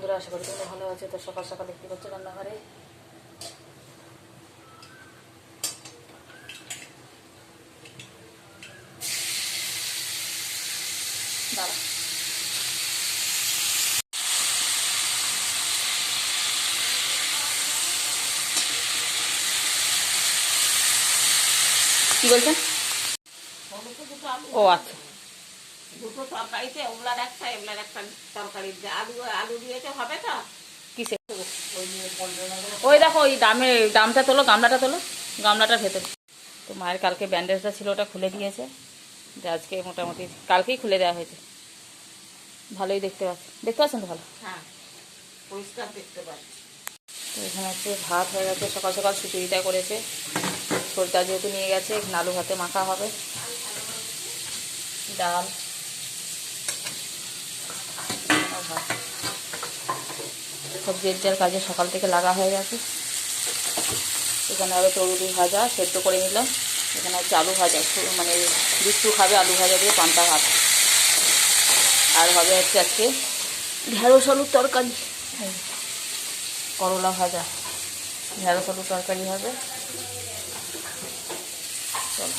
বন্ধুরা, আশা করি তোমরা ভালো আছে। তো সকাল সকাল দেখতে পাচ্ছ রান্নাঘরে দাঁড়া কি বলছেন? ও আচ্ছা, দুটো তরকারিতে ওগুলার একটা এগুলার একটা তরকারি আলু আলু দিয়েছে হবে তো? কিসে? ওই দেখো, ওই দামটা তোলো, গামলাটা তোলো, গামলাটার ভেতরে। তো মায়ের কালকে ব্যান্ডেজটা ছিল, ওটা খুলে দিয়েছে। আজকে মোটামুটি কালকেই খুলে দেওয়া হয়েছে। ভালোই দেখতে পাচ্ছেন তো? ভালো, হ্যাঁ, পরিষ্কার দেখতে পাচ্ছি। তো এখানে হচ্ছে ভাত হয়ে গেছে, সকাল সকাল খিচুড়িটা করেছে। সরটা যেহেতু নিয়ে গেছে, আলু ভাতে মাখা হবে, ডাল ভাত। সব যে যার কাজে সকাল থেকে লাগা হয়ে গেছে। এখানে হবে তরুলি ভাজা, সেদ্ধ করে নিলাম। এখানে হচ্ছে আলু ভাজা, মানে বিচ্ছু খাবে আলু ভাজা দিয়ে পান্তা ভাত। আর হবে হচ্ছে আজকে ঢেঁড়স আলুর তরকারি, করলা ভাজা, ঢেঁড়স আলুর তরকারি হবে। চলো,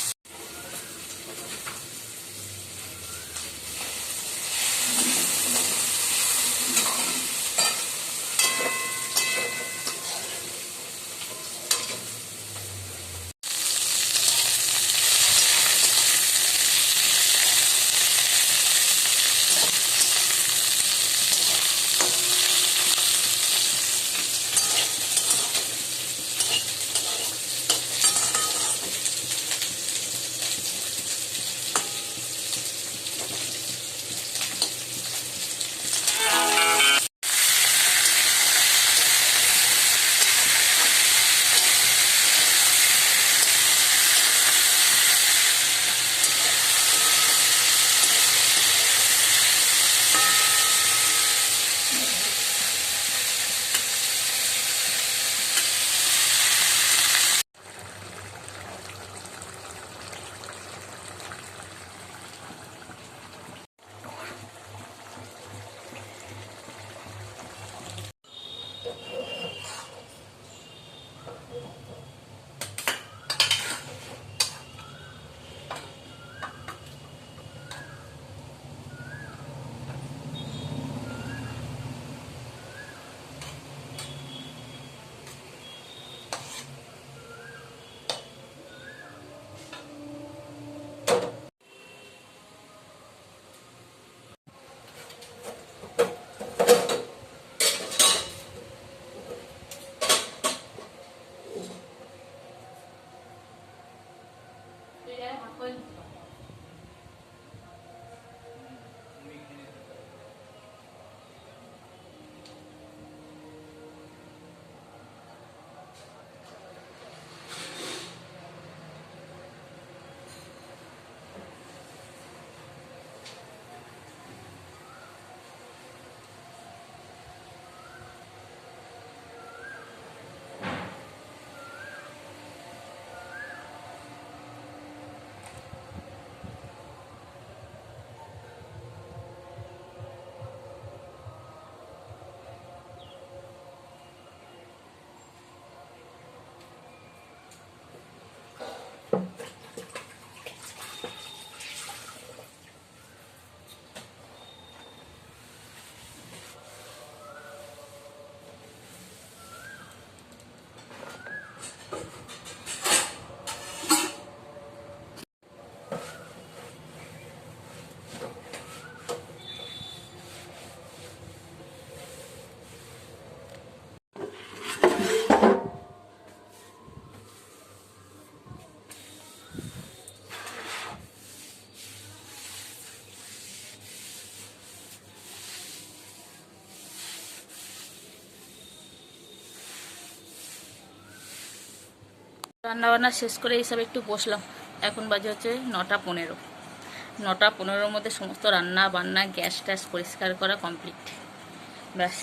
রান্নাবান্না শেষ করে এইসব একটু বসলাম। এখন বাজে হচ্ছে 9:15। 9:15-র মধ্যে সমস্ত রান্না বান্না, গ্যাস ট্যাস পরিষ্কার করা কমপ্লিট। ব্যাস,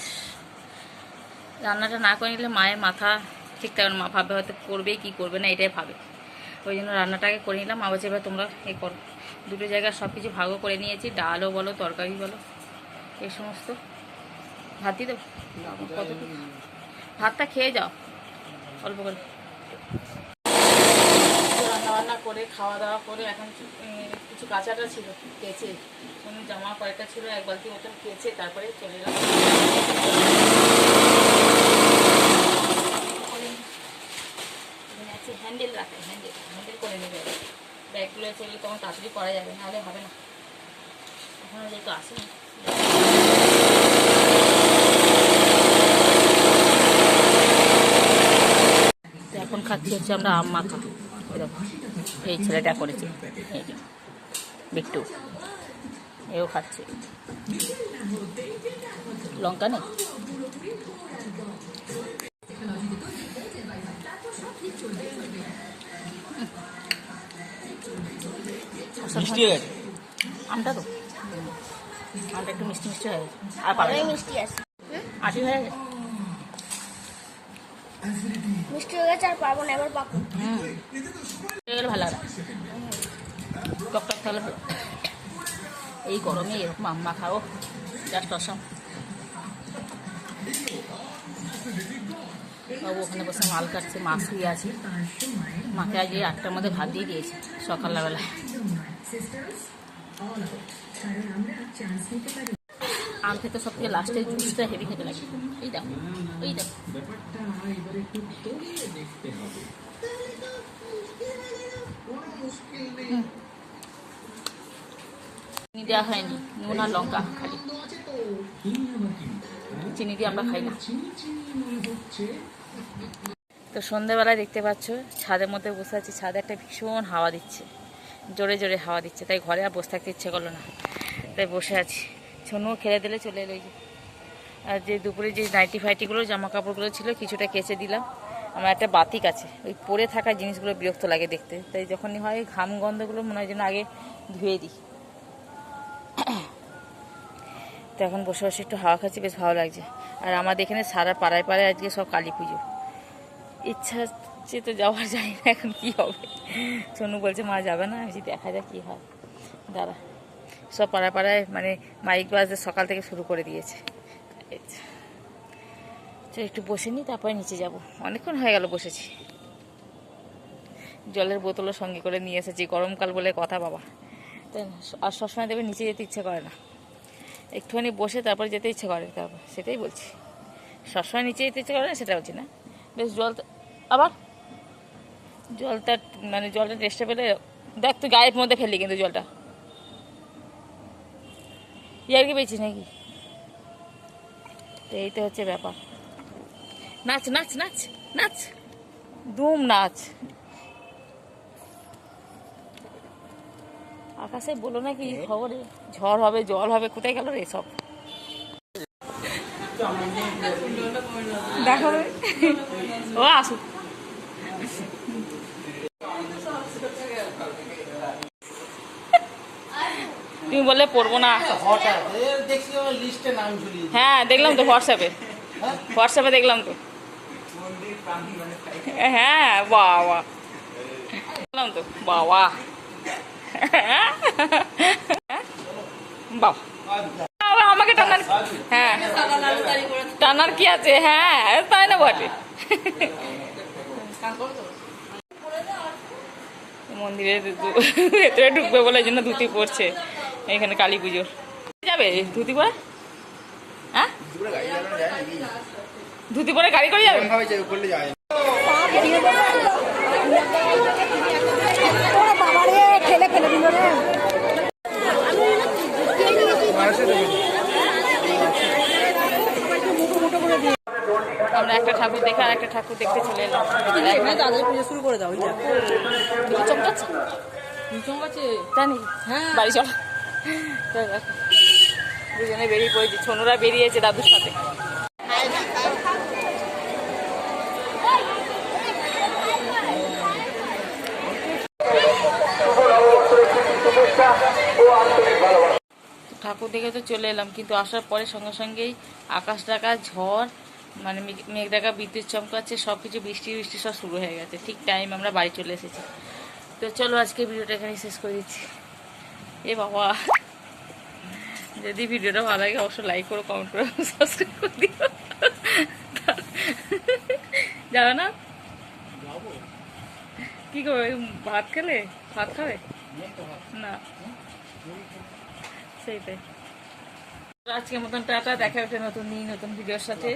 রান্নাটা না করে নিলে মায়ের মাথা ঠিক থাকে না। মা ভাবে হয়তো করবে কি করবে না, এটাই ভাবে। ওই জন্য রান্নাটাকে করে নিলাম। আবার এবার তোমরা এই করো, দুটো জায়গায় সব কিছু ভাগও করে নিয়েছি, ডালও বলো তরকারি বলো এই সমস্ত। ভাত দিয়ে দেবো কতটুকু? ভাতটা খেয়ে যাও অল্প করে। রান্নাবান্না করে খাওয়া দাওয়া করে এখন কিছু কাঁচাটা ছিল কেচে, জামা কয়েকটা ছিল এক বালতি মতন কেচে তারপরে চলে গেলাম। আছে হ্যান্ডেল রাখে, হ্যান্ডেল করে নেবে, ব্যাগগুলো চলে তখন তাড়াতাড়ি করা যাবে, নাহলে হবে না। এখনও যেহেতু আসেনি এখন খাচ্ছি হচ্ছে আমরা আম মাখা। এই ছেলেটা করেছে, এই যে বিট্টু, এও খাচ্ছে। লঙ্কা নেই, আমটা তো আমটা একটু মিষ্টি মিষ্টি হয়ে গেছে, আর পাবে মিষ্টি আছে, আটি হয়ে গেছে, মিষ্টি হয়ে গেছে আর পারবো না, এবার পাবো। গেলে ভালো লাগে, টকটক তাহলে ভালো। এই গরমে এরকম আম্মা খাও, জাস্ট অসম। বাবু ওখানে বসে মাল কাটছে, মা শুয়ে আছে। মাকে আজ 8টার মধ্যে ভাত দিয়ে দিয়েছে সকালবেলায়। আম খেতে সব থেকে লাস্টে জুসটা হেভি খেতে লাগে। এই দেখো, এই দেখো, চিনি দেওয়া হয়নি, নুন আর লঙ্কা খালি, চিনি দিয়ে আমরা খাই না। তো সন্ধ্যেবেলায় দেখতে পাচ্ছ ছাদের মধ্যে বসে আছি, ছাদে একটা ভীষণ হাওয়া দিচ্ছে, জোরে জোরে হাওয়া দিচ্ছে, তাই ঘরে আর বসে থাকতে ইচ্ছে করলো না, তাই বসে আছি। ছনুও খেলে দিলে চলে এলো। আর যে দুপুরে যে নাইটি ফাইটিগুলো জামা কাপড়গুলো ছিল কিছুটা কেচে দিলাম। আমার একটা বাতিক আছে, ওই পরে থাকা জিনিসগুলো বিরক্ত লাগে দেখতে, তাই যখনই হয় ঘাম গন্ধগুলো মনে হয় যেন আগে ধুয়ে দিই। তো এখন বসে বসে একটু হাওয়া খাচ্ছি, বেশ ভালো লাগছে। আর আমাদের এখানে সারা পাড়ায় পাড়ায় আজকে সব কালী পুজো, ইচ্ছা হচ্ছে তো যাওয়া যায় না, এখন কি হবে। সোনু বলছে মা যাবে না, আমি দেখা যাক কী হয়, দাঁড়া। সব পাড়ায় পাড়ায় মানে মাইক বাজতে সকাল থেকে শুরু করে দিয়েছে। একটু বসে নিই, তারপরে নিচে যাব। অনেকক্ষণ হয়ে গেল বসেছি। জলের বোতলও সঙ্গে করে নিয়ে এসেছি, গরমকাল বলে কথা বাবা। তাই আর সবসময় দেবে নিচে যেতে ইচ্ছে করে না, একটুখানি বসে তারপরে যেতে ইচ্ছে করে, তারপর সেটাই বলছি। সবসময় নিচে যেতে ইচ্ছে করে না সেটা বলছি না, বেশ জলটা আবার জলটা মানে জলটা টেস্টে পেলে দেখ, তুই গায়ের মধ্যে ফেললি কিন্তু জলটা, ইয়ার কি পেয়েছিস নাকি? তো এই তো হচ্ছে ব্যাপার। নাচ নাচ নাচ নাচ, ধুম নাচ। আকাশে বলো না কি খবরে ঝড় হবে, জল হবে, কোথায় গেল রে সব? দেখো ও আসুক। তুমি বললে পড়বো না। হ্যাঁ দেখলাম তো হোয়াটসঅ্যাপে দেখলাম তো। হ্যাঁ বাবা, দেখলাম তো বাবা, বাবা আমাকে টানার, হ্যাঁ টানার কি আছে? হ্যাঁ তাই না বটে। মন্দিরে ভেতরে ঢুকবে বলে জন্য ধুতি পরছে এখানে কালী পুজোর। যাবে ধুতি পরে? হ্যাঁ ধুতি পরে গাড়ি করে যাবে? আমরা একটা ঠাকুর দেখে আর একটা ঠাকুর দেখতে চলে এলাম। পুজো শুরু করে দাও। চমকাচ্ছে তাই নাকি? হ্যাঁ বাড়ি চল। দুজনে বেরিয়ে পড়েছি, ছোনরা বেরিয়েছে দাদুর সাথে। ঠাকুর দেখে তো চলে এলাম, কিন্তু আসার পরে সঙ্গে সঙ্গেই আকাশ ডাকা ঝড়, মানে মেঘ ডাকা, বিদ্যুৎ চমকাচ্ছে, সব কিছু বৃষ্টি সব শুরু হয়ে গেছে। ঠিক টাইম আমরা বাড়ি চলে এসেছি। তো চলো আজকে ভিডিওটা এখানে শেষ করে দিচ্ছি। এ বাবা যদি ভিডিওটা ভালো লাগে অবশ্যই লাইক করো, কমেন্ট করো, সাবস্ক্রাইব করে দিও। যাবে না? কি করবে? ভাত খেলে? ভাত খাবে না? সেইটাই। আজকের মতন টাটা, দেখা হচ্ছে নতুন দিন নতুন ভিডিওর সাথে।